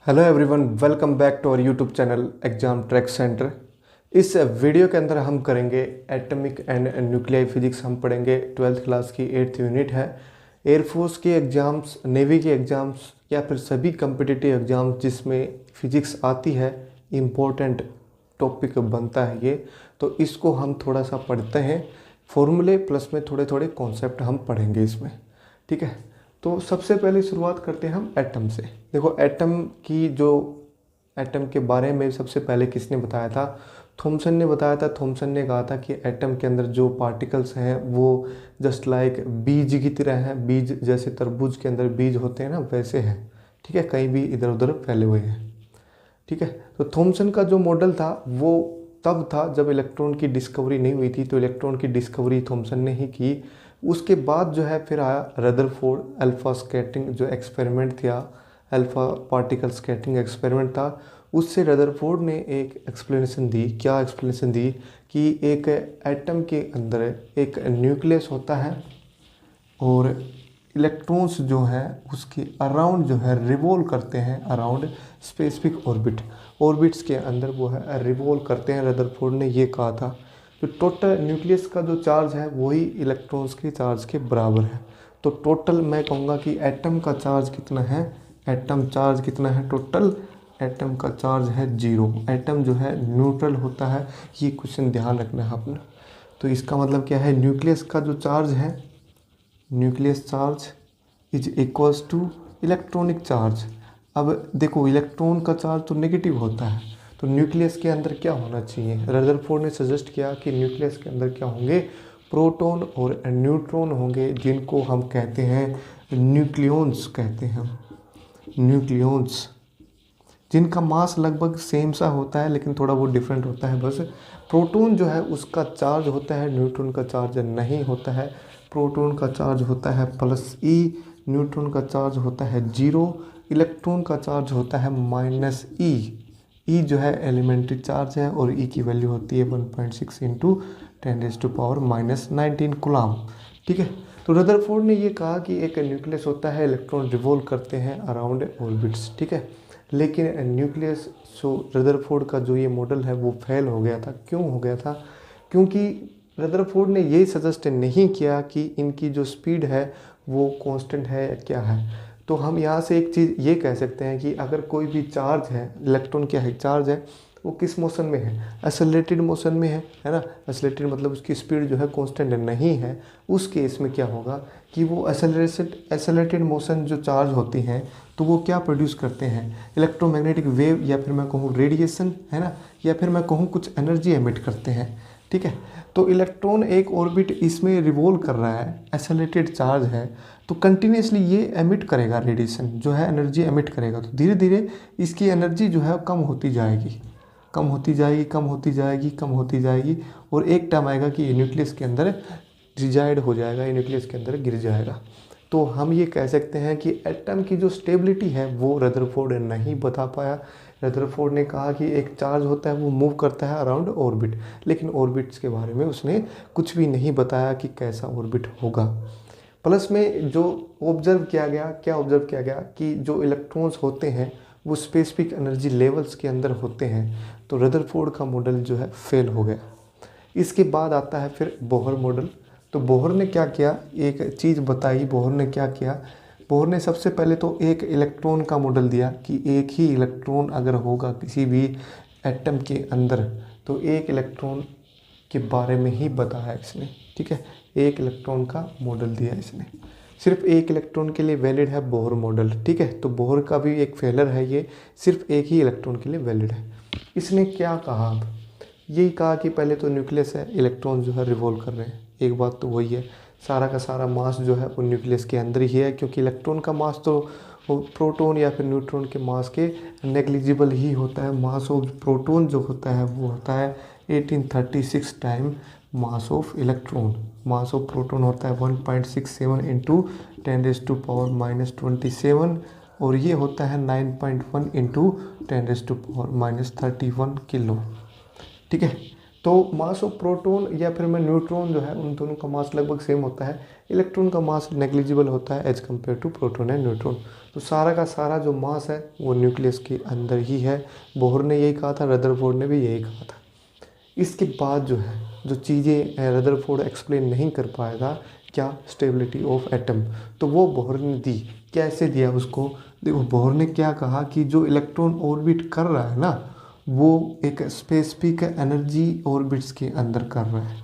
Hello everyone, welcome back to our YouTube channel exam track centre. इस video के अंदर हम करेंगे एटॉमिक एंड न्यूक्लियर फिजिक्स। हम पढ़ेंगे 12th क्लास की 8th यूनिट है। एयरफोर्स के एग्ज़ाम्स, नेवी के एग्ज़ाम्स या फिर सभी कम्पिटिटिव एग्ज़ाम्स जिसमें फ़िज़िक्स आती है, इम्पोर्टेंट टॉपिक बनता है ये। तो इसको हम थोड़ा सा पढ़ते हैं, फॉर्मूले प्लस में थोड़े थोड़े कॉन्सेप्ट हम पढ़ेंगे इसमें, ठीक है। तो सबसे पहले शुरुआत करते हैं हम एटम से। देखो एटम के बारे में सबसे पहले किसने बताया था? थॉमसन ने बताया था। थॉमसन ने कहा था कि एटम के अंदर जो पार्टिकल्स हैं वो जस्ट लाइक बीज की तरह हैं। बीज जैसे तरबूज के अंदर बीज होते हैं ना, वैसे हैं, ठीक है, कहीं भी इधर उधर फैले हुए हैं, ठीक है। तो थॉमसन का जो मॉडल था वो तब था जब इलेक्ट्रॉन की डिस्कवरी नहीं हुई थी। तो इलेक्ट्रॉन की डिस्कवरी थॉमसन ने ही की। उसके बाद जो है फिर आया रदरफोर्ड। अल्फ़ा स्कैटरिंग जो एक्सपेरिमेंट था, अल्फ़ा पार्टिकल स्कैटरिंग एक्सपेरिमेंट था, उससे रदरफोर्ड ने एक एक्सप्लेनेशन दी। क्या एक्सप्लेनेशन दी? कि एक एटम के अंदर एक न्यूक्लियस होता है और इलेक्ट्रॉन्स जो हैं उसके अराउंड जो है रिवॉल्व करते हैं अराउंड स्पेसिफिक ऑर्बिट्स के अंदर वो है रिवॉल्व करते हैं। रदरफोर्ड ने ये कहा था। तो टोटल न्यूक्लियस का जो चार्ज है वही इलेक्ट्रॉन्स के चार्ज के बराबर है। तो टोटल मैं कहूँगा कि एटम का चार्ज कितना है, एटम चार्ज कितना है टोटल? एटम का चार्ज है 0। एटम जो है न्यूट्रल होता है, ये क्वेश्चन ध्यान रखना है अपना। तो इसका मतलब क्या है? न्यूक्लियस का जो चार्ज है, nucleus charge is equals to electronic charge. अब देखो, इलेक्ट्रॉन का चार्ज तो नेगेटिव होता है, तो न्यूक्लियस के अंदर क्या होना चाहिए? रदरफोर्ड ने सजेस्ट किया कि न्यूक्लियस के अंदर क्या होंगे? प्रोटॉन और न्यूट्रॉन होंगे, जिनको हम कहते हैं न्यूक्लियॉन्स कहते हैं हम, न्यूक्लियॉन्स, जिनका मास लगभग सेम सा होता है लेकिन थोड़ा वो डिफरेंट होता है बस। प्रोटॉन जो है उसका चार्ज होता है, न्यूट्रॉन का चार्ज नहीं होता है। प्रोटॉन का चार्ज होता है +E, न्यूट्रॉन का चार्ज होता है 0, इलेक्ट्रॉन का चार्ज होता है -E। E जो है एलिमेंट्री चार्ज है और E की वैल्यू होती है 1.6 इंटू 10⁻⁻19 कूलम, ठीक है। तो रदरफोर्ड ने ये कहा कि एक न्यूक्लियस होता है, इलेक्ट्रॉन रिवॉल्व करते हैं अराउंड ऑर्बिट्स, ठीक है। लेकिन न्यूक्लियस रदरफोर्ड का जो ये मॉडल है वो फेल हो गया था। क्यों हो गया था? क्योंकि रदरफोर्ड ने ये सजेस्ट नहीं किया कि इनकी जो स्पीड है वो कांस्टेंट है या क्या है। तो हम यहाँ से एक चीज़ ये कह सकते हैं कि अगर कोई भी चार्ज है, इलेक्ट्रॉन क्या है, चार्ज है, वो किस मोशन में है? एक्सेलरेटेड मोशन में है ना। एक्सेलरेटेड मतलब उसकी स्पीड जो है कांस्टेंट नहीं है। उस केस में क्या होगा कि वो एक्सेलरेटेड मोशन जो चार्ज होती हैं तो वो क्या प्रोड्यूस करते हैं? इलेक्ट्रोमैग्नेटिक वेव, या फिर मैं कहूँ रेडिएशन, है ना, या फिर मैं कहूँ कुछ एनर्जी एमिट करते हैं, ठीक है। तो इलेक्ट्रॉन एक ऑर्बिट इसमें रिवॉल्व कर रहा है, एक्सेलरेटेड चार्ज है, तो कंटिन्यूसली ये एमिट करेगा, रेडिएशन जो है एनर्जी एमिट करेगा। तो धीरे धीरे इसकी एनर्जी जो है कम होती जाएगी, कम होती जाएगी, कम होती जाएगी, कम होती जाएगी, और एक टाइम आएगा कि ये न्यूक्लियस के अंदर रिजाइड हो जाएगा, ये न्यूक्लियस के अंदर गिर जाएगा। तो हम ये कह सकते हैं कि एटम की जो स्टेबिलिटी है वो रदरफोर्ड नहीं बता पाया। रदरफोर्ड ने कहा कि एक चार्ज होता है वो मूव करता है अराउंड ऑर्बिट, लेकिन ऑर्बिट्स के बारे में उसने कुछ भी नहीं बताया कि कैसा ऑर्बिट होगा। प्लस में जो ऑब्जर्व किया गया, क्या ऑब्जर्व किया गया कि जो इलेक्ट्रॉन्स होते हैं वो स्पेसिफिक एनर्जी लेवल्स के अंदर होते हैं। तो रदरफोर्ड का मॉडल जो है फेल हो गया। इसके बाद आता है फिर बोहर मॉडल। तो बोहर ने क्या किया, एक चीज़ बताई। बोहर ने क्या किया? बोहर ने सबसे पहले तो एक इलेक्ट्रॉन का मॉडल दिया कि एक ही इलेक्ट्रॉन अगर होगा किसी भी एटम के अंदर, तो एक इलेक्ट्रॉन के बारे में ही बताया इसने, ठीक है। एक इलेक्ट्रॉन का मॉडल दिया इसने, सिर्फ एक इलेक्ट्रॉन के लिए वैलिड है बोहर मॉडल, ठीक है। तो बोहर का भी एक फेलर है ये, सिर्फ एक ही इलेक्ट्रॉन के लिए वैलिड है। इसने क्या कहा? अब यही कहा कि पहले तो न्यूक्लियस है, इलेक्ट्रॉन जो है रिवॉल्व कर रहे हैं, एक बात तो वही है। सारा का सारा मास जो है वो न्यूक्लियस के अंदर ही है, क्योंकि इलेक्ट्रॉन का मास तो वो प्रोटॉन या फिर न्यूट्रॉन के मास के नेग्लिजिबल ही होता है। मास ऑफ प्रोटॉन जो होता है वो होता है 1836 time mass of electron. Mass of proton होता है 1.67 इंटू 10⁻⁻27, और ये होता है 9.1 इंटू 10⁻⁻31 किलो, ठीक है। तो मास ऑफ प्रोटॉन या फिर मैं न्यूट्रॉन जो है उन दोनों का मास लगभग सेम होता है। इलेक्ट्रॉन का मास नेग्लिजिबल होता है as compare to proton and neutron. तो सारा का सारा जो मास है वो न्यूक्लियस के अंदर ही है। बोहर ने यही कहा था, रदरफोर्ड ने भी यही कहा था। इसके बाद जो है जो चीज़ें रदरफोर्ड एक्सप्लेन नहीं कर पाया था, क्या स्टेबिलिटी ऑफ एटम, तो वो बोहर ने दी। कैसे दिया उसको, देखो बोहर ने क्या कहा कि जो इलेक्ट्रॉन ऑर्बिट कर रहा है ना वो एक स्पेसिफिक एनर्जी ऑर्बिट्स के अंदर कर रहा है,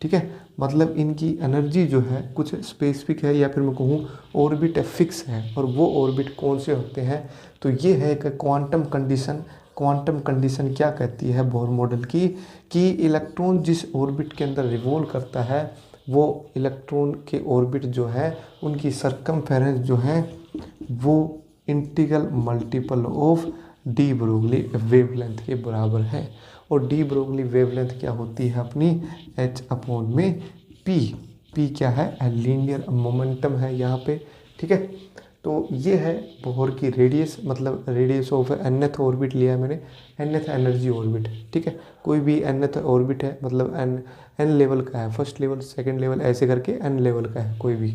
ठीक है। मतलब इनकी एनर्जी जो है कुछ स्पेसिफिक है, या फिर मैं कहूँ ऑर्बिट फिक्स है। और वो ऑर्बिट कौन से होते हैं, तो ये है एक क्वांटम कंडीशन। क्वांटम कंडीशन क्या कहती है बोहर मॉडल की, कि इलेक्ट्रॉन जिस ऑर्बिट के अंदर रिवॉल्व करता है वो इलेक्ट्रॉन के ऑर्बिट जो है उनकी सरकमफेरेंस जो है वो integral multiple of de Broglie wavelength के बराबर है। और डी ब्रोगली वेवलेंथ क्या होती है अपनी, एच अपॉन में पी। पी क्या है, लीनियर मोमेंटम है यहाँ पे, ठीक है। तो ये है बोहर की रेडियस, मतलब रेडियस ऑफ nth ऑर्बिट लिया है मैंने, nth एनर्जी ऑर्बिट, ठीक है। कोई भी nth ऑर्बिट है मतलब n लेवल का है, फर्स्ट लेवल सेकंड लेवल ऐसे करके n लेवल का है कोई भी।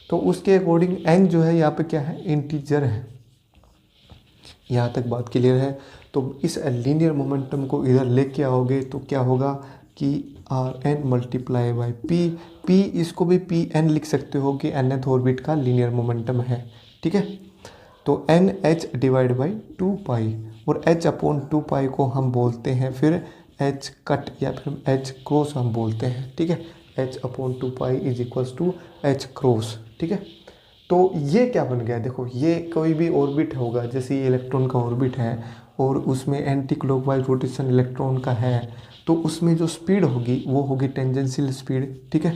तो उसके अकॉर्डिंग n जो है यहाँ पे क्या है, इंटीजर है। यहाँ तक बात क्लियर है। तो इस लीनियर मोमेंटम को इधर लेके आओगे तो क्या होगा कि Rn multiply by P. P इसको भी पी एन लिख सकते हो कि nth ऑर्बिट का लीनियर मोमेंटम है, ठीक है। तो एन एच डिवाइड बाई 2 पाई, और h अपॉन 2 पाई को हम बोलते हैं फिर h कट या फिर h क्रॉस हम बोलते हैं, ठीक है। h upon 2 pi is equals to h cross, ठीक है। तो ये क्या बन गया, देखो ये कोई भी ऑर्बिट होगा, जैसे ये इलेक्ट्रॉन का ऑर्बिट है और उसमें एंटी क्लॉकवाइज रोटेशन इलेक्ट्रॉन का है, तो उसमें जो स्पीड होगी वो होगी टेंजेंशियल स्पीड, ठीक है।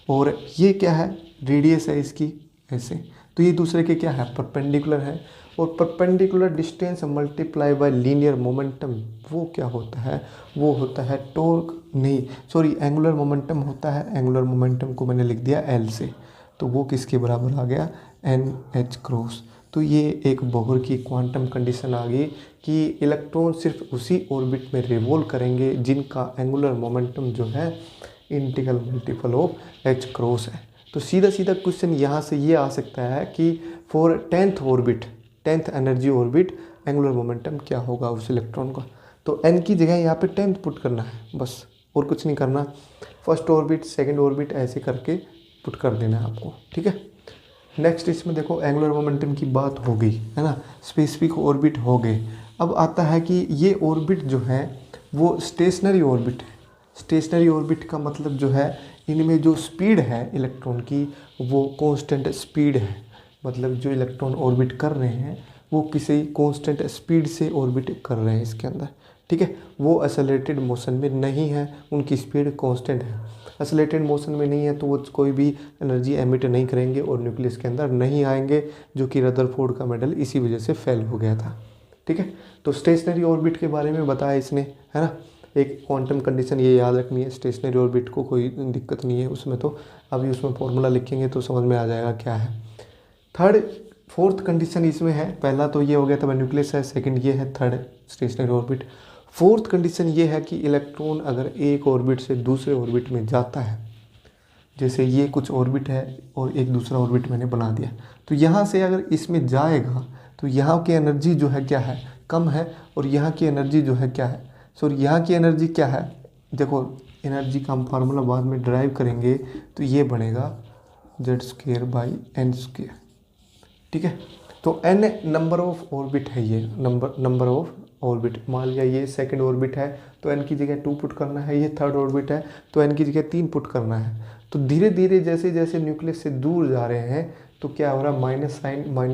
और ये क्या है, रेडियस है इसकी ऐसे, तो ये दूसरे के क्या है, परपेंडिकुलर है। और perpendicular distance multiply by linear momentum, वो क्या होता है, वो होता है टॉर्क, नहीं सॉरी एंगुलर मोमेंटम होता है। एंगुलर मोमेंटम को मैंने लिख दिया एल से, तो वो किसके बराबर आ गया, एन एच क्रॉस। तो ये एक बोहर की क्वांटम कंडीशन आ गई कि इलेक्ट्रॉन सिर्फ उसी ऑर्बिट में रिवॉल्व करेंगे जिनका एंगुलर मोमेंटम जो है integral multiple of h cross है। तो सीधा सीधा क्वेश्चन यहाँ से ये आ सकता है कि for 10th orbit, 10th energy orbit, angular momentum क्या होगा उस इलेक्ट्रॉन का। तो एन की जगह यहाँ पे 10th पुट करना है बस, और कुछ नहीं करना। फर्स्ट ऑर्बिट सेकेंड ऑर्बिट ऐसे करके पुट कर देना है आपको, ठीक है। नेक्स्ट इसमें देखो एंगुलर मोमेंटम की बात हो गई है ना, स्पेसिफिक ऑर्बिट हो गए। अब आता है कि ये ऑर्बिट जो है वो स्टेशनरी ऑर्बिट है। स्टेशनरी ऑर्बिट का मतलब जो है इनमें जो स्पीड है इलेक्ट्रॉन की वो कांस्टेंट स्पीड है। मतलब जो इलेक्ट्रॉन ऑर्बिट कर रहे हैं वो किसी कांस्टेंट स्पीड से ऑर्बिट कर रहे हैं इसके अंदर, ठीक है। वो एक्सेलरेटेड मोशन में नहीं है, उनकी स्पीड कांस्टेंट है। एक्सेलरेटेड मोशन में नहीं है तो वो कोई भी एनर्जी एमिट नहीं करेंगे और न्यूक्लियस के अंदर नहीं आएंगे, जो कि रदरफोर्ड का मेडल इसी वजह से फेल हो गया था, ठीक है। तो स्टेशनरी ऑर्बिट के बारे में बताया इसने, है ना। एक क्वांटम कंडीशन ये याद रखनी है, स्टेशनरी ऑर्बिट को कोई दिक्कत नहीं है उसमें, तो अभी उसमें फॉर्मूला लिखेंगे तो समझ में आ जाएगा क्या है। फोर्थ कंडीशन इसमें है, पहला तो ये हो गया था न्यूक्लियस है, सेकंड ये है third stationery orbit. Fourth condition ये है कि इलेक्ट्रॉन अगर एक ऑर्बिट से दूसरे ऑर्बिट में जाता है, जैसे ये कुछ ऑर्बिट है और एक दूसरा ऑर्बिट मैंने बना दिया, तो यहाँ से अगर इसमें जाएगा तो यहाँ की एनर्जी जो है क्या है, कम है, और यहाँ की एनर्जी जो है क्या है, सॉरी यहाँ की एनर्जी क्या है, देखो एनर्जी का हम फार्मूला बाद में ड्राइव करेंगे तो ये बनेगा z²/n², ठीक है। तो n नंबर ऑफ ऑर्बिट है, ये नंबर ऑफ ऑर्बिट। मान लिया ये सेकंड ऑर्बिट है तो n की जगह 2 पुट करना है, ये थर्ड ऑर्बिट है तो n की जगह 3 पुट करना है। तो धीरे धीरे जैसे जैसे न्यूक्लियस से दूर जा रहे हैं तो क्या हो रहा है, माइनस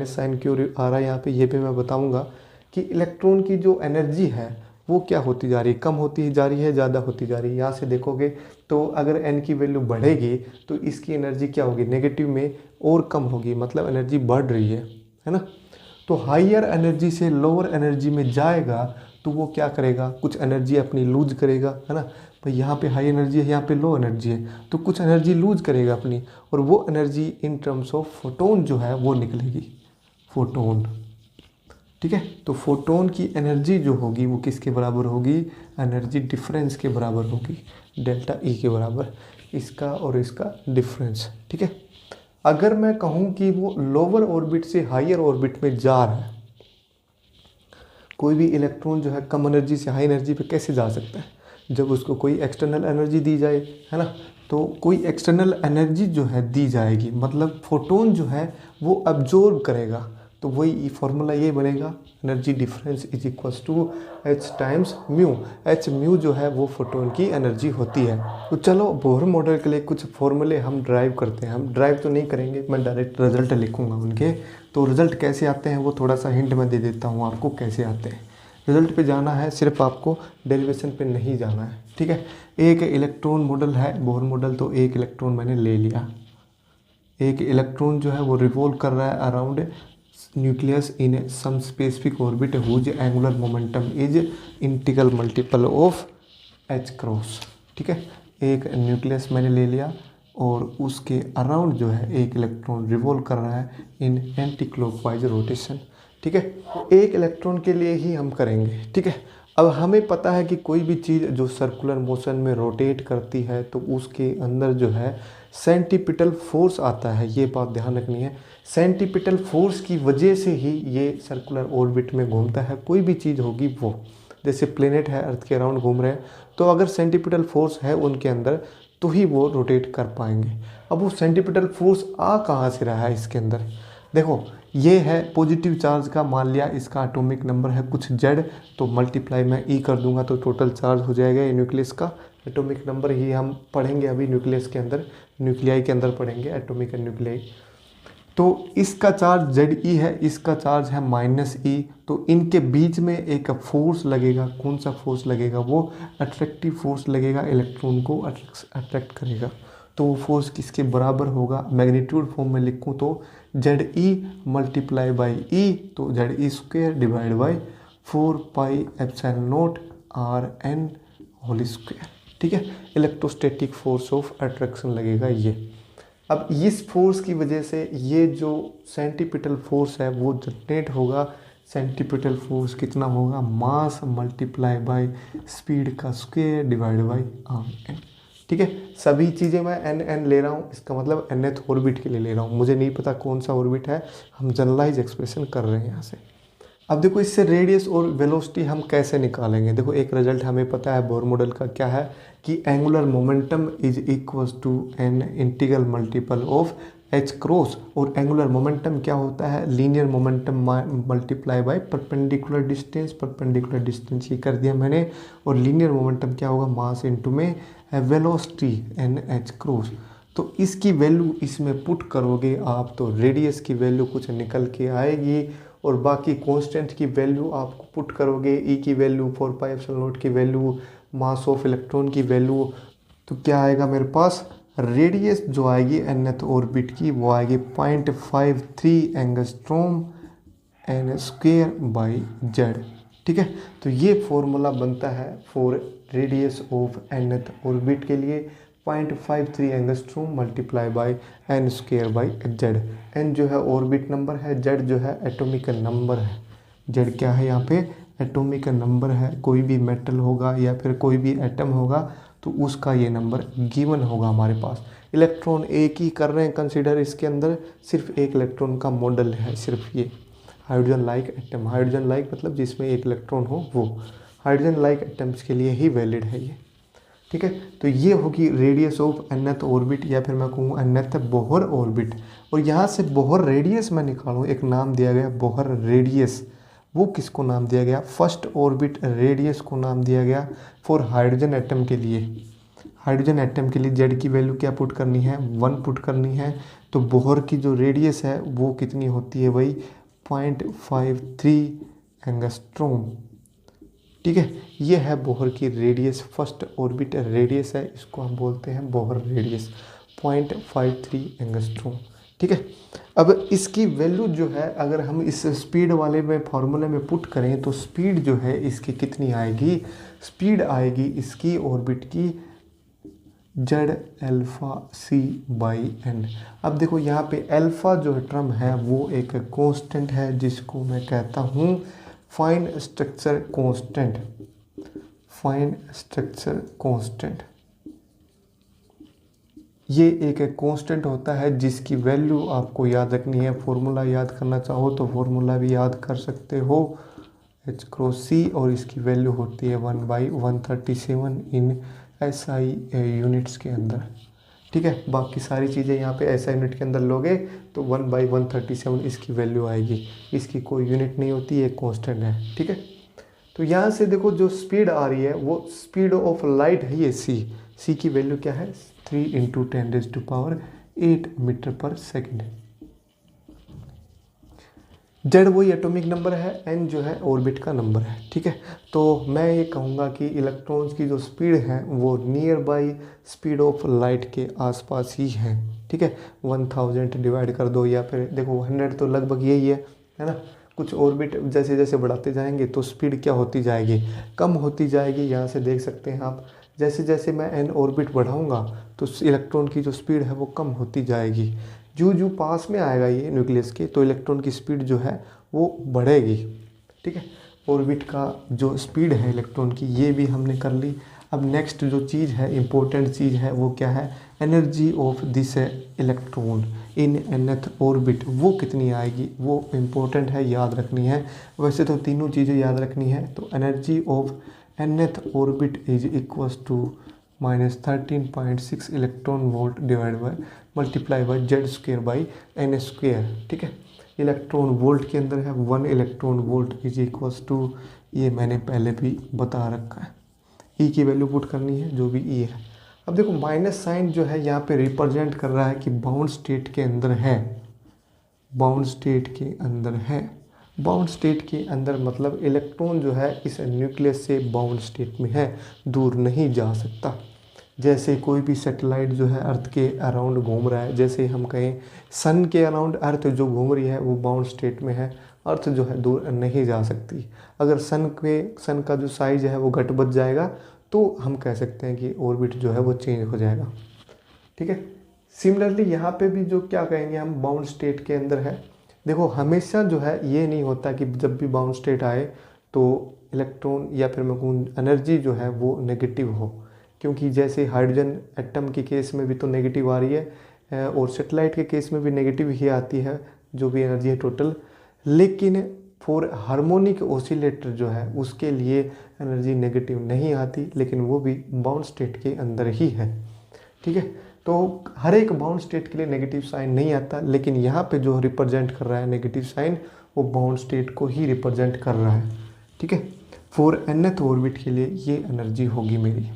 साइन क्यों आ रहा है यहाँ पे, ये भी मैं बताऊँगा कि इलेक्ट्रॉन की जो एनर्जी है वो क्या होती जा रही है, कम होती जा रही है, ज़्यादा होती जा रही है। यहाँ से देखोगे तो अगर n की वैल्यू बढ़ेगी तो इसकी एनर्जी क्या होगी, नेगेटिव में और कम होगी, मतलब एनर्जी बढ़ रही है ना। तो हायर एनर्जी से लोअर एनर्जी में जाएगा तो वो क्या करेगा, कुछ एनर्जी अपनी लूज करेगा, है ना। भाई यहाँ पे हाई एनर्जी है, यहाँ पे लो एनर्जी है, तो कुछ एनर्जी लूज करेगा अपनी, और वो energy in terms of photon जो है वो निकलेगी, फोटोन, ठीक है। तो फोटोन की एनर्जी जो होगी वो किसके बराबर होगी, एनर्जी डिफरेंस के बराबर होगी, डेल्टा ई के बराबर, इसका और इसका डिफरेंस। ठीक है। अगर मैं कहूँ कि वो लोअर ऑर्बिट से हायर ऑर्बिट में जा रहा है, कोई भी इलेक्ट्रॉन जो है कम एनर्जी से हाई एनर्जी पे कैसे जा सकता है, जब उसको कोई एक्सटर्नल एनर्जी दी जाए, है ना। तो कोई एक्सटर्नल एनर्जी जो है दी जाएगी, मतलब फोटोन जो है वो अब्जॉर्ब करेगा, तो वही फॉर्मूला ये बनेगा, energy difference is equals to h times mu. H mu जो है वो फोटोन की एनर्जी होती है। तो चलो बोहर मॉडल के लिए कुछ फॉर्मूले हम ड्राइव करते हैं। हम ड्राइव तो नहीं करेंगे, मैं डायरेक्ट रिजल्ट लिखूंगा उनके। तो रिजल्ट कैसे आते हैं वो थोड़ा सा हिंट मैं दे देता हूँ आपको कैसे आते हैं। रिजल्ट पे जाना है, सिर्फ आपको डेरिवेशन पे नहीं जाना है। ठीक है। एक इलेक्ट्रॉन मॉडल है बोहर मॉडल, तो एक इलेक्ट्रॉन मैंने ले लिया। एक इलेक्ट्रॉन जो है वो रिवॉल्व कर रहा है around nucleus in some specific orbit whose angular momentum is integral multiple of h cross. ठीक है। एक न्यूक्लियस मैंने ले लिया और उसके अराउंड जो है एक इलेक्ट्रॉन रिवॉल्व कर रहा है इन एंटी क्लॉकवाइज रोटेशन। ठीक है। एक इलेक्ट्रॉन के लिए ही हम करेंगे। ठीक है। अब हमें पता है कि कोई भी चीज़ जो सर्कुलर मोशन में रोटेट करती है तो उसके अंदर जो है सेंटीपिटल फोर्स आता है, ये बात ध्यान रखनी है। सेंटीपिटल फोर्स की वजह से ही ये सर्कुलर ऑर्बिट में घूमता है, कोई भी चीज़ होगी वो, जैसे प्लेनेट है अर्थ के अराउंड घूम रहे हैं, तो अगर सेंटीपिटल फोर्स है उनके अंदर तो ही वो रोटेट कर पाएंगे। अब वो सेंटीपिटल फोर्स आ कहाँ से रहा है इसके अंदर, देखो ये है पॉजिटिव चार्ज का, मान लिया इसका एटॉमिक नंबर है कुछ जेड, तो मल्टीप्लाई मैं ई कर दूंगा तो टोटल चार्ज हो जाएगा ये न्यूक्लियस का। एटॉमिक नंबर ही हम पढ़ेंगे अभी न्यूक्लियस के अंदर, न्यूक्लियाई के अंदर पढ़ेंगे एटॉमिक एंड न्यूक्लियाई। तो इसका चार्ज जेड ई है, इसका चार्ज है माइनस ई, तो इनके बीच में एक फोर्स लगेगा। कौन सा फोर्स लगेगा, वो अट्रैक्टिव फोर्स लगेगा, इलेक्ट्रॉन को अट्रैक्ट करेगा। तो वो फोर्स किसके बराबर होगा, मैग्नीट्यूड फॉर्म में लिखूँ तो Z e multiply by e, तो Z e square divide by 4 pi epsilon naught r n whole square. ठीक है। इलेक्ट्रोस्टैटिक फोर्स ऑफ अट्रैक्शन लगेगा ये। अब इस फोर्स की वजह से ये जो सेंटीपिटल फोर्स है वो जनरेट होगा। सेंटीपिटल फोर्स कितना होगा, मास मल्टीप्लाई बाय स्पीड का square divide by r n. ठीक है। सभी चीज़ें मैं एन एन ले रहा हूँ, इसका मतलब nth ऑर्बिट के लिए ले रहा हूँ, मुझे नहीं पता कौन सा ऑर्बिट है, हम जनरलाइज एक्सप्रेशन कर रहे हैं यहाँ से। अब देखो इससे रेडियस और वेलोसिटी हम कैसे निकालेंगे। देखो एक रिजल्ट हमें पता है बोर मॉडल का क्या है कि angular momentum is equals to n integral multiple of h cross, और एंगुलर मोमेंटम क्या होता है, linear momentum multiply by perpendicular distance. Perpendicular distance ये कर दिया मैंने, और लीनियर मोमेंटम क्या होगा, मास इनटू में वेलोसिटी एन एच क्रॉस। तो इसकी वैल्यू इसमें पुट करोगे आप तो रेडियस की वैल्यू कुछ निकल के आएगी, और बाकी कांस्टेंट की वैल्यू आपको पुट करोगे, ई की वैल्यू 4 पाई एप्सिलॉन नॉट की वैल्यू, मास ऑफ इलेक्ट्रॉन की वैल्यू, तो क्या आएगा मेरे पास, रेडियस जो आएगी nth ऑर्बिट की वो आएगी 0.53 angstrom n square by Z. ठीक है। तो ये फॉर्मूला बनता है for radius of nth orbit के लिए 0.53 angstrom multiply by n square by Z. N जो है ऑर्बिट नंबर है, जेड जो है एटॉमिक नंबर है। जेड क्या है यहाँ पे, एटॉमिक नंबर है। कोई भी मेटल होगा या फिर कोई भी एटम होगा तो उसका ये नंबर गिवन होगा हमारे पास। इलेक्ट्रॉन एक ही कर रहे हैं कंसीडर, इसके अंदर सिर्फ एक इलेक्ट्रॉन का मॉडल है, सिर्फ ये hydrogen like atom. Hydrogen like मतलब जिसमें एक इलेक्ट्रॉन हो, वो हाइड्रोजन लाइक एटम्स के लिए ही वैलिड है ये। ठीक है। तो ये होगी रेडियस ऑफ nth ऑर्बिट, या फिर मैं कहूँ nth बोहर ऑर्बिट। और यहाँ से बोहर रेडियस मैं निकालूँ, एक नाम दिया गया बोहर रेडियस, वो किसको नाम दिया गया, फर्स्ट ऑर्बिट रेडियस को नाम दिया गया फॉर हाइड्रोजन एटम के लिए। हाइड्रोजन एटम के लिए जेड की वैल्यू क्या पुट करनी है, 1 पुट करनी है। तो बोहर की जो रेडियस है वो कितनी होती है भाई, 0.53 एंगस्ट्रॉम। ठीक है। ये है बोहर की रेडियस, फर्स्ट ऑर्बिट रेडियस है, इसको हम बोलते हैं बोहर रेडियस 0.53 एंगस्ट्रॉम। ठीक है। अब इसकी वैल्यू जो है अगर हम इस स्पीड वाले में फार्मूले में पुट करें तो स्पीड जो है इसकी कितनी आएगी, स्पीड आएगी इसकी ऑर्बिट की Z alpha c by n. अब देखो यहाँ पे अल्फ़ा जो टर्म है वो एक कांस्टेंट है जिसको मैं कहता हूँ fine structure constant. Fine structure constant ये एक कांस्टेंट होता है जिसकी वैल्यू आपको याद रखनी है। फॉर्मूला याद करना चाहो तो फॉर्मूला भी याद कर सकते हो, एच क्रॉस सी, और इसकी वैल्यू होती है 1/137 इन SI यूनिट्स के अंदर। ठीक है, बाकी सारी चीज़ें यहाँ पे SI यूनिट के अंदर लोगे तो 1/137 इसकी वैल्यू आएगी। इसकी कोई यूनिट नहीं होती, एक कांस्टेंट है। ठीक है, तो यहाँ से देखो जो स्पीड आ रही है वो स्पीड ऑफ लाइट है, ये सी की वैल्यू क्या है 3 × 10⁸ मीटर पर सेकेंड। जेड वही एटॉमिक नंबर है, एन जो है ऑर्बिट का नंबर है। ठीक है, तो मैं ये कहूँगा कि इलेक्ट्रॉन्स की जो स्पीड है वो near by speed of light के आसपास ही है। ठीक है, 1000 डिवाइड कर दो या फिर देखो 100 तो लगभग यही है ना। कुछ ऑर्बिट जैसे जैसे बढ़ाते जाएंगे तो स्पीड क्या होती जाएगी, कम होती जाएगी। यहाँ से देख सकते हैं आप, जैसे जैसे मैं एन ऑर्बिट बढ़ाऊँगा तो इलेक्ट्रॉन की जो स्पीड है वो कम होती जाएगी। जो जो पास में आएगा ये न्यूक्लियस के तो इलेक्ट्रॉन की स्पीड जो है वो बढ़ेगी। ठीक है, ऑर्बिट का जो स्पीड है इलेक्ट्रॉन की ये भी हमने कर ली। अब नेक्स्ट जो चीज़ है, इम्पोर्टेंट चीज़ है, वो क्या है, energy of this electron in nth orbit, वो कितनी आएगी, वो इम्पोर्टेंट है, याद रखनी है। वैसे तो तीनों चीज़ें याद रखनी है। तो energy of nth orbit is equals to -13.6 electron volt divide by multiply by Z²/n²। ठीक है, इलेक्ट्रॉन वोल्ट के अंदर है 1 electron volt is equals to, ये मैंने पहले भी बता रखा है। ई की वैल्यू पुट करनी है, जो भी ई है। अब देखो माइनस साइन जो है यहाँ पे रिप्रेजेंट कर रहा है कि बाउंड स्टेट के अंदर है, बाउंड स्टेट के अंदर है। बाउंड स्टेट के अंदर मतलब इलेक्ट्रॉन जो है इस न्यूक्लियस से बाउंड स्टेट में है, दूर नहीं जा सकता। जैसे कोई भी सैटेलाइट जो है अर्थ के अराउंड घूम रहा है, जैसे हम कहें सन के अराउंड अर्थ जो घूम रही है वो बाउंड स्टेट में है, अर्थ जो है दूर नहीं जा सकती। अगर सन का जो साइज है वो घट बढ़ जाएगा तो हम कह सकते हैं कि ऑर्बिट जो है वो चेंज हो जाएगा। ठीक है, सिमिलरली यहाँ पे भी जो क्या कहेंगे हम, बाउंड स्टेट के अंदर है। देखो हमेशा जो है ये नहीं होता कि जब भी बाउंड स्टेट आए तो इलेक्ट्रॉन या फिर मैं कहूँ एनर्जी जो है वो नेगेटिव हो, क्योंकि जैसे हाइड्रोजन एटम के केस में भी तो नेगेटिव आ रही है और सेटेलाइट के केस में भी नेगेटिव ही आती है जो भी एनर्जी है टोटल। लेकिन फॉर हार्मोनिक ऑसिलेटर जो है उसके लिए एनर्जी नेगेटिव नहीं आती, लेकिन वो भी बाउंड स्टेट के अंदर ही है। ठीक है, तो हर एक बाउंड स्टेट के लिए नेगेटिव साइन नहीं आता, लेकिन यहाँ पे जो रिप्रेजेंट कर रहा है नेगेटिव साइन वो बाउंड स्टेट को ही रिप्रेजेंट कर रहा है। ठीक है, फॉर nth ऑर्बिट के लिए ये एनर्जी होगी मेरी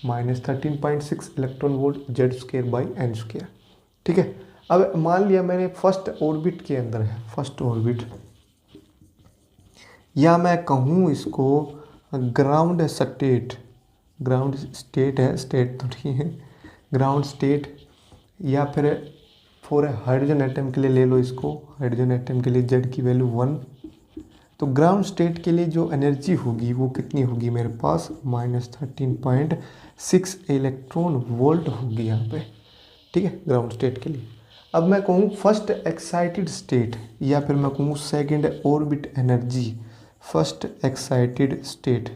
-13.6 इलेक्ट्रॉन वोल्ट Z²/n²। ठीक है, अब मान लिया मैंने फर्स्ट ऑर्बिट के अंदर है, फर्स्ट ऑर्बिट, या मैं कहूँ इसको ग्राउंड स्टेट, ग्राउंड स्टेट है, स्टेट तो नहीं है, ग्राउंड स्टेट, या फिर फॉर हाइड्रोजन एटम के लिए ले लो इसको, हाइड्रोजन एटम के लिए Z की वैल्यू 1। तो ग्राउंड स्टेट के लिए जो एनर्जी होगी वो कितनी होगी मेरे पास, -13.6 इलेक्ट्रॉन वोल्ट होगी यहाँ पे। ठीक है, ग्राउंड स्टेट के लिए। अब मैं कहूँ फर्स्ट एक्साइटेड स्टेट या फिर मैं कहूँ second orbit energy, first excited state.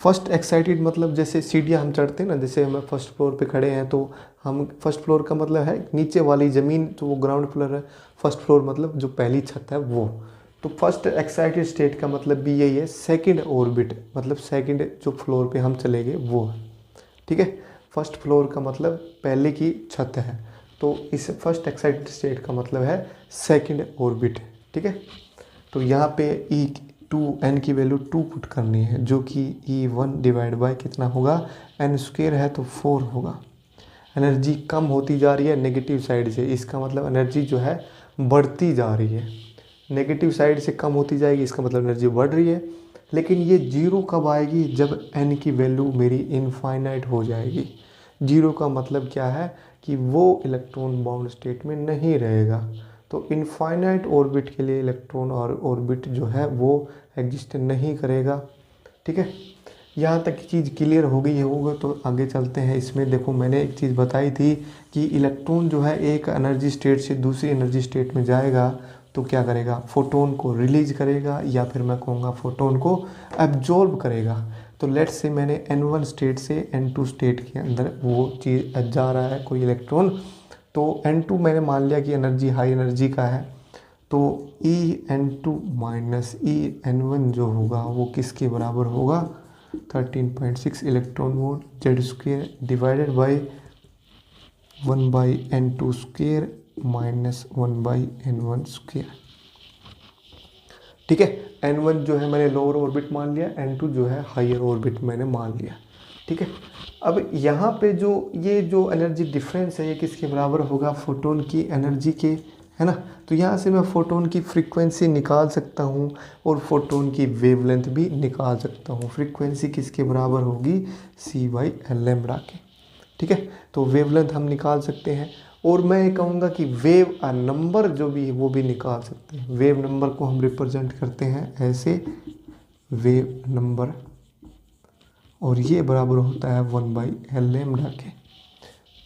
First excited मतलब जैसे सीढ़ियाँ हम चढ़ते हैं ना, जैसे हम फर्स्ट फ्लोर पे खड़े हैं तो हम फर्स्ट फ्लोर का मतलब है नीचे वाली ज़मीन, तो वो ग्राउंड फ्लोर है। फर्स्ट फ्लोर मतलब जो पहली छत है वो। तो फर्स्ट एक्साइटेड स्टेट का मतलब भी यही है, सेकंड ऑर्बिट मतलब सेकंड जो फ्लोर पे हम चले गए वो है। ठीक है, फर्स्ट फ्लोर का मतलब पहले की छत है, तो इस फर्स्ट एक्साइटेड स्टेट का मतलब है सेकंड ऑर्बिट। ठीक है, तो यहाँ पे n की वैल्यू 2 पुट करनी है, जो कि E1 डिवाइड बाय कितना होगा, n² है तो 4 होगा। एनर्जी कम होती जा रही है नेगेटिव साइड से, इसका मतलब एनर्जी जो है बढ़ती जा रही है। नेगेटिव साइड से कम होती जाएगी, इसका मतलब एनर्जी बढ़ रही है। लेकिन ये जीरो कब आएगी, जब n की वैल्यू मेरी इनफाइनाइट हो जाएगी। जीरो का मतलब क्या है कि वो इलेक्ट्रॉन बाउंड स्टेट में नहीं रहेगा। तो इनफाइनाइट ऑर्बिट के लिए इलेक्ट्रॉन और ऑर्बिट जो है वो एग्जिस्ट नहीं करेगा। ठीक है, यहाँ तक की चीज़ क्लियर हो गई होगा तो आगे चलते हैं। इसमें देखो मैंने एक चीज़ बताई थी कि इलेक्ट्रॉन जो है एक एनर्जी स्टेट से दूसरी एनर्जी स्टेट में जाएगा तो क्या करेगा, फोटोन को रिलीज करेगा या फिर मैं कहूँगा फोटोन को एब्जॉर्ब करेगा। तो लेट्स से मैंने N1 स्टेट से N2 स्टेट के अंदर वो चीज़ जा रहा है कोई इलेक्ट्रॉन, तो N2 मैंने मान लिया कि एनर्जी हाई एनर्जी का है, तो EN2 माइनस EN1 जो होगा वो किसके बराबर होगा, 13.6 electron volt Z square divided by 1/N2 square minus 1/N1 square. ठीक है, N1 जो है मैंने लोअर ऑर्बिट मान लिया, N2 जो है हायर ऑर्बिट मैंने मान लिया। ठीक है, अब यहाँ पे जो ये जो एनर्जी डिफरेंस है ये किसके बराबर होगा, फोटोन की एनर्जी के, है ना। तो यहाँ से मैं फोटोन की फ्रीक्वेंसी निकाल सकता हूँ और फोटोन की वेवलेंथ भी निकाल सकता हूँ। फ्रीक्वेंसी किसके बराबर होगी, C/L लैम्ब्डा के। ठीक है, तो वेवलेंथ हम निकाल सकते हैं और मैं ये कहूँगा कि वेव नंबर जो भी है वो भी निकाल सकते हैं। वेव नंबर को हम रिप्रेजेंट करते हैं ऐसे, वेव नंबर, और ये बराबर होता है 1/L लैम्ब्डा के।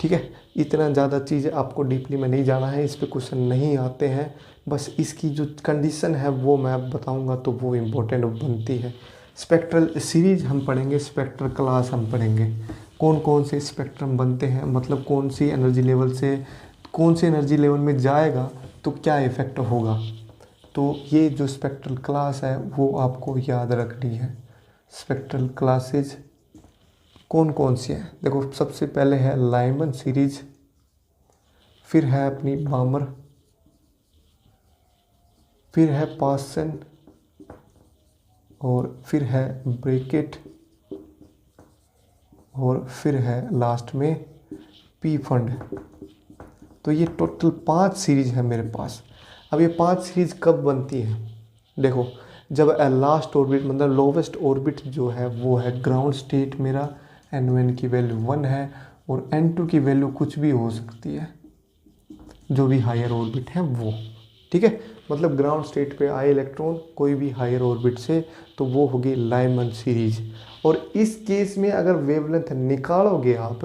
ठीक है, इतना ज़्यादा चीज़ें आपको डीपली में नहीं जाना है, इस पे क्वेश्चन नहीं आते हैं, बस इसकी जो कंडीशन है वो मैं बताऊंगा तो वो इम्पोर्टेंट बनती है। स्पेक्ट्रल सीरीज हम पढ़ेंगे, स्पेक्ट्रल क्लास हम पढ़ेंगे, कौन कौन से स्पेक्ट्रम बनते हैं, मतलब कौन सी एनर्जी लेवल से कौन सी एनर्जी लेवल में जाएगा तो क्या इफ़ेक्ट होगा। तो ये जो स्पेक्ट्रल क्लास है वो आपको याद रखनी है। स्पेक्ट्रल क्लासेज कौन कौन सी हैं, देखो सबसे पहले है लाइमन सीरीज, फिर है अपनी बामर, फिर है पासन, और फिर है ब्रैकेट, और फिर है लास्ट में पी फंड। तो ये टोटल 5 सीरीज है मेरे पास। अब ये 5 सीरीज कब बनती है, देखो जब लास्ट ऑर्बिट मतलब लोवेस्ट ऑर्बिट जो है वो है ग्राउंड स्टेट, मेरा N1 की वैल्यू 1 है और N2 की वैल्यू कुछ भी हो सकती है, जो भी हायर ऑर्बिट है वो। ठीक है, मतलब ग्राउंड स्टेट पे आए इलेक्ट्रॉन कोई भी हायर ऑर्बिट से तो वो होगी लाइमन सीरीज। और इस केस में अगर वेवलेंथ निकालोगे आप,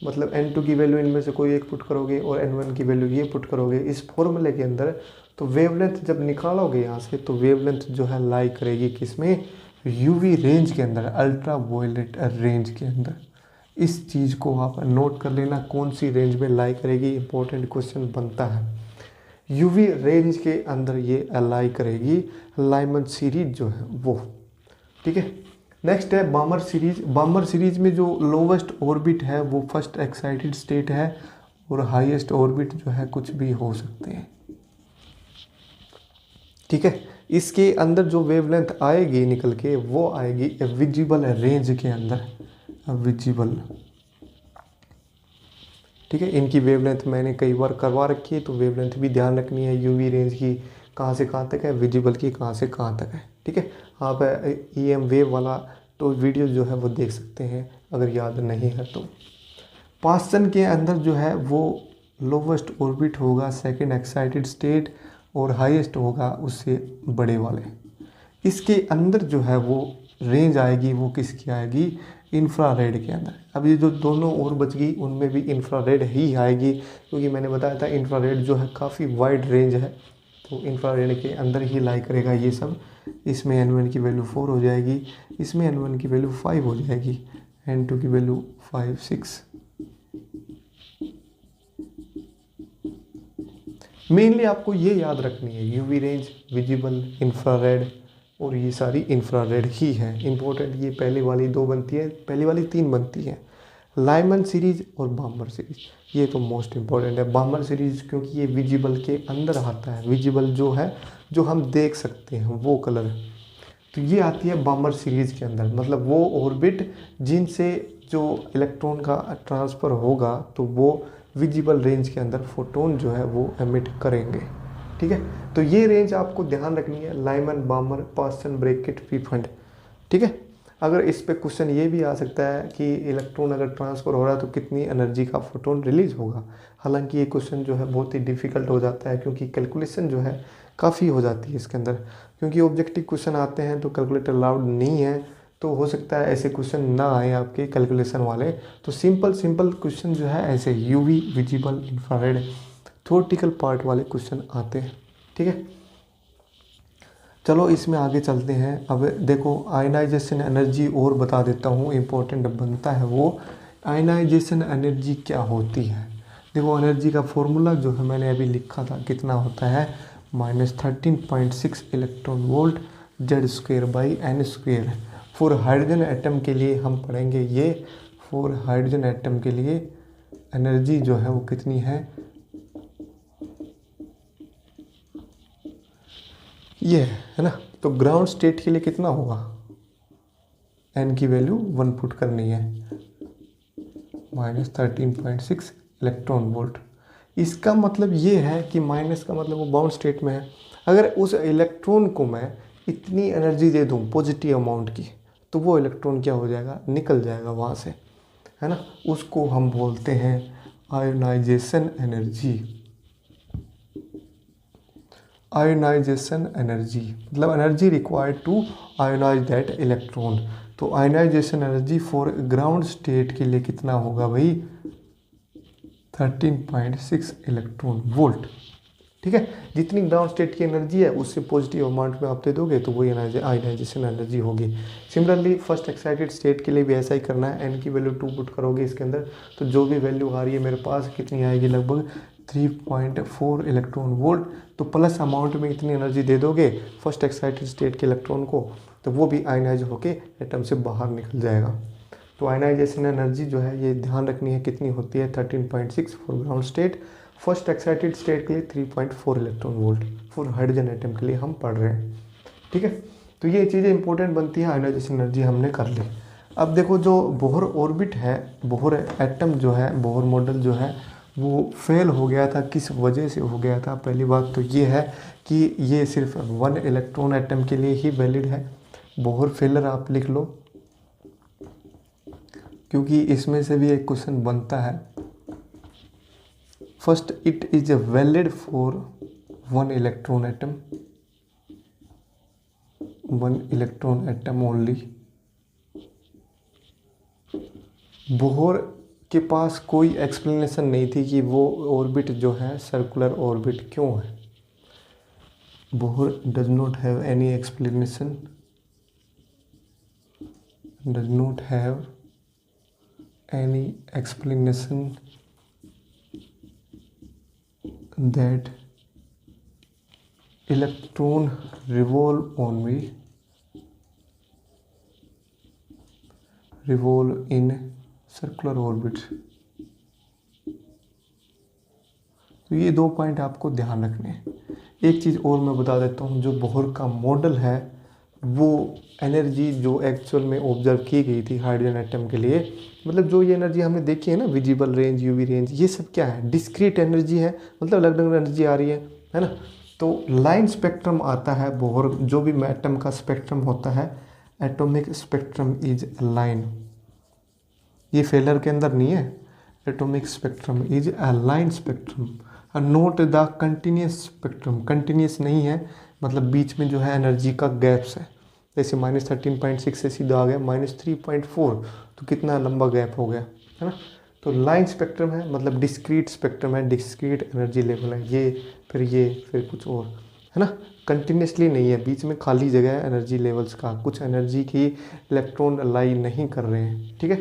मतलब N2 की वैल्यू इनमें से कोई एक पुट करोगे और N1 की वैल्यू ये पुट करोगे इस फॉर्मूले के अंदर, तो वेवलेंथ जब निकालोगे यहाँ से तो वेवलेंथ जो है लाई करेगी किसमें, यूवी रेंज के अंदर, अल्ट्रा वायलेट रेंज के अंदर। इस चीज़ को आप नोट कर लेना, कौन सी रेंज में लाई करेगी, इंपॉर्टेंट क्वेश्चन बनता है। यूवी रेंज के अंदर ये लाई करेगी लाइमन सीरीज जो है वो। ठीक है, नेक्स्ट है बामर सीरीज। बामर सीरीज में जो लोवेस्ट ऑर्बिट है वो फर्स्ट एक्साइटेड स्टेट है और हाईएस्ट ऑर्बिट जो है कुछ भी हो सकते हैं। ठीक है, इसके अंदर जो वेवलेंथ आएगी निकल के वो आएगी विजिबल रेंज के अंदर, विजिबल। ठीक है, इनकी वेवलेंथ मैंने कई बार करवा रखी है तो वेवलेंथ भी ध्यान रखनी है, यूवी रेंज की कहाँ से कहाँ तक है, विजिबल की कहाँ से कहाँ तक है। ठीक है, आप EM वेव वाला तो वीडियो जो है वो देख सकते हैं अगर याद नहीं है तो। पासन के अंदर जो है वो लोवेस्ट ऑर्बिट होगा सेकंड एक्साइटेड स्टेट और हाईएस्ट होगा उससे बड़े वाले। इसके अंदर जो है वो रेंज आएगी वो किसकी आएगी, इंफ्रारेड के अंदर। अब ये जो दोनों और बच गई उनमें भी इंफ्रारेड ही आएगी, क्योंकि मैंने बताया था इंफ्रारेड जो है काफ़ी वाइड रेंज है, तो इंफ्रारेड के अंदर ही लाई करेगा ये सब। इसमें N1 की वैल्यू 4 हो जाएगी, इसमें N1 की वैल्यू 5 हो जाएगी, N2 की वैल्यू 5, 6। मेनली आपको ये याद रखनी है, यूवी रेंज, विजिबल, इंफ्रारेड, और ये सारी इंफ्रारेड ही है। इंपॉर्टेंट ये पहले वाली 2 बनती है, पहली वाली 3 बनती है, लाइमन सीरीज और बामर सीरीज। ये तो मोस्ट इंपॉर्टेंट है बामर सीरीज, क्योंकि ये विजिबल के अंदर आता है। विजिबल जो है जो हम देख सकते हैं वो कलर, तो ये आती है बामर सीरीज के अंदर। मतलब वो ऑर्बिट जिनसे जो इलेक्ट्रॉन का ट्रांसफ़र होगा तो वो विजिबल रेंज के अंदर फोटोन जो है वो एमिट करेंगे। ठीक है, तो ये रेंज आपको ध्यान रखनी है, लाइमन, बामर, पासन, ब्रैकेट, पी फंड। ठीक है, अगर इस पे क्वेश्चन ये भी आ सकता है कि इलेक्ट्रॉन अगर ट्रांसफ़र हो रहा है तो कितनी एनर्जी का फोटोन रिलीज होगा। हालांकि ये क्वेश्चन जो है बहुत ही डिफ़िकल्ट हो जाता है, क्योंकि कैलकुलेशन जो है काफ़ी हो जाती है इसके अंदर, क्योंकि ऑब्जेक्टिव क्वेश्चन आते हैं तो कैलकुलेटर अलाउड नहीं है। तो हो सकता है ऐसे क्वेश्चन ना आए आपके कैलकुलेशन वाले। तो सिंपल क्वेश्चन जो है ऐसे UV, visible, infrared, theoretical part वाले क्वेश्चन आते हैं। ठीक है, चलो इसमें आगे चलते हैं। अब देखो आयनाइजेशन एनर्जी और बता देता हूँ, इम्पोर्टेंट बनता है वो। आयनाइजेशन एनर्जी क्या होती है? देखो एनर्जी का फॉर्मूला जो है मैंने अभी लिखा था, कितना होता है -13.6 electron volt Z²/n²। For hydrogen atom के लिए हम पढ़ेंगे ये। फॉर हाइड्रोजन एटम के लिए एनर्जी जो है वो कितनी है, ये है ना। तो ग्राउंड स्टेट के लिए कितना होगा, एन की वैल्यू 1 पुट करनी है, -13.6 इलेक्ट्रॉन वोल्ट। इसका मतलब ये है कि माइनस का मतलब वो बाउंड स्टेट में है। अगर उस इलेक्ट्रॉन को मैं इतनी एनर्जी दे दूं पॉजिटिव अमाउंट की, तो वो इलेक्ट्रॉन क्या हो जाएगा, निकल जाएगा वहाँ से, है ना। उसको हम बोलते हैं आयोनाइजेशन एनर्जी। आयोनाइजेशन एनर्जी मतलब energy required to ionize that electron. तो ionization energy for ground state के लिए कितना होगा भाई, 13.6 इलेक्ट्रॉन वोल्ट। ठीक है, जितनी ग्राउंड स्टेट की एनर्जी है उससे पॉजिटिव अमाउंट में आप दे दोगे तो वही आयोनाइजेशन एनर्जी होगी। सिमिलरली फर्स्ट एक्साइटेड स्टेट के लिए भी ऐसा ही करना है। एन की वैल्यू 2 पुट करोगे इसके अंदर, तो जो भी वैल्यू आ रही है मेरे पास कितनी आएगी, लगभग 3.4 इलेक्ट्रॉन वोल्ट। तो प्लस अमाउंट में इतनी एनर्जी दे दोगे फर्स्ट एक्साइटेड स्टेट के इलेक्ट्रॉन को, तो वो भी आयनाइज होके एटम से बाहर निकल जाएगा। तो आयनाइजेशन एनर्जी जो है ये ध्यान रखनी है कितनी होती है, 13.6 for ground state. First excited state के लिए 3.4 electron volt. For hydrogen atom के लिए हम पढ़ रहे हैं। ठीक है, तो ये चीज़ें इंपॉर्टेंट बनती है। आयनाइजेशन एनर्जी हमने कर ली। अब देखो जो बोहर ऑर्बिट है, बोहर एटम जो है, बोहर मॉडल जो है वो फेल हो गया था। किस वजह से हो गया था? पहली बात तो ये है कि ये सिर्फ 1 इलेक्ट्रॉन एटम के लिए ही वैलिड है। बोहर फेलर आप लिख लो, क्योंकि इसमें से भी एक क्वेश्चन बनता है। First, it is valid for 1 electron atom, 1 electron atom only. Bohr के पास कोई एक्सप्लेनेशन नहीं थी कि वो ऑर्बिट जो है सर्कुलर ऑर्बिट क्यों है। Bohr does not have any explanation, does not have any explanation that electron revolve in circular orbit। तो ये 2 पॉइंट आपको ध्यान रखने हैं। एक चीज़ और मैं बता देता हूँ, जो बोहर का मॉडल है वो एनर्जी जो एक्चुअल में ऑब्जर्व की गई थी हाइड्रोजन एटम के लिए, मतलब जो ये एनर्जी हमने देखी है ना, विजिबल रेंज, यूवी रेंज, ये सब क्या है, डिस्क्रीट एनर्जी है, मतलब अलग अलग एनर्जी आ रही है ना। तो लाइन स्पेक्ट्रम आता है बोहर, जो भी एटम का स्पेक्ट्रम होता है, एटॉमिक स्पेक्ट्रम इज लाइन। ये फेलर के अंदर नहीं है। Atomic spectrum is a line spectrum, note the continuous spectrum. Continuous नहीं है, मतलब बीच में जो है एनर्जी का गैप्स है। जैसे -13.6 से सीधा आ गया -3.4, तो कितना लंबा गैप हो गया, है ना। तो लाइन स्पेक्ट्रम है, मतलब डिस्क्रीट स्पेक्ट्रम है, डिस्क्रीट एनर्जी लेवल है, ये फिर कुछ और, है ना। कंटिन्यूसली नहीं है, बीच में खाली जगह है एनर्जी लेवल्स का, कुछ एनर्जी की इलेक्ट्रॉन अलाई नहीं कर रहे हैं। ठीक है,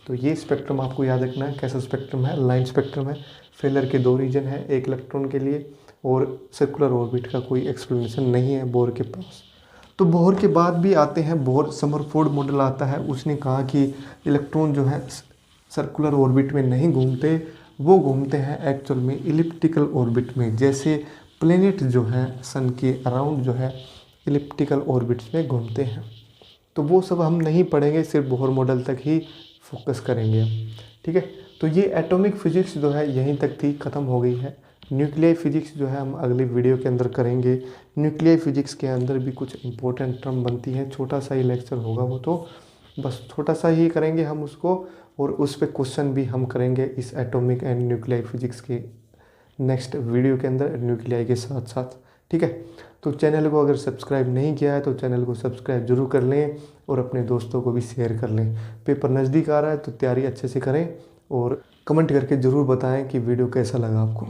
तो ये स्पेक्ट्रम आपको याद रखना है। कैसा स्पेक्ट्रम है? लाइन स्पेक्ट्रम है। फेलर के 2 रीजन है, एक इलेक्ट्रॉन के लिए और सर्कुलर ऑर्बिट का कोई एक्सप्लेनेशन नहीं है बोहर के पास। तो बोहर के बाद भी आते हैं, बोहर समरफोर्ड मॉडल आता है। उसने कहा कि इलेक्ट्रॉन जो है सर्कुलर ऑर्बिट में नहीं घूमते, वो घूमते हैं एक्चुअल में इलिप्टिकल ऑर्बिट में। जैसे प्लेनेट जो है सन के अराउंड जो है इलिप्टिकल ऑर्बिट्स में घूमते हैं। तो वो सब हम नहीं पढ़ेंगे, सिर्फ बोहर मॉडल तक ही फोकस करेंगे हम। ठीक है, तो ये एटॉमिक फिजिक्स जो है यहीं तक थी, ख़त्म हो गई है। न्यूक्लियर फिजिक्स जो है हम अगली वीडियो के अंदर करेंगे। न्यूक्लियर फिजिक्स के अंदर भी कुछ इंपॉर्टेंट टर्म बनती है, छोटा सा ही लेक्चर होगा वो, तो बस छोटा सा ही करेंगे हम उसको, और उस पर क्वेश्चन भी हम करेंगे इस एटॉमिक एंड न्यूक्लियर फिजिक्स के नेक्स्ट वीडियो के अंदर, न्यूक्लियर के साथ साथ। ठीक है। तो चैनल को अगर सब्सक्राइब नहीं किया है तो चैनल को सब्सक्राइब जरूर कर लें और अपने दोस्तों को भी शेयर कर लें। पेपर नज़दीक आ रहा है तो तैयारी अच्छे से करें और कमेंट करके ज़रूर बताएं कि वीडियो कैसा लगा आपको।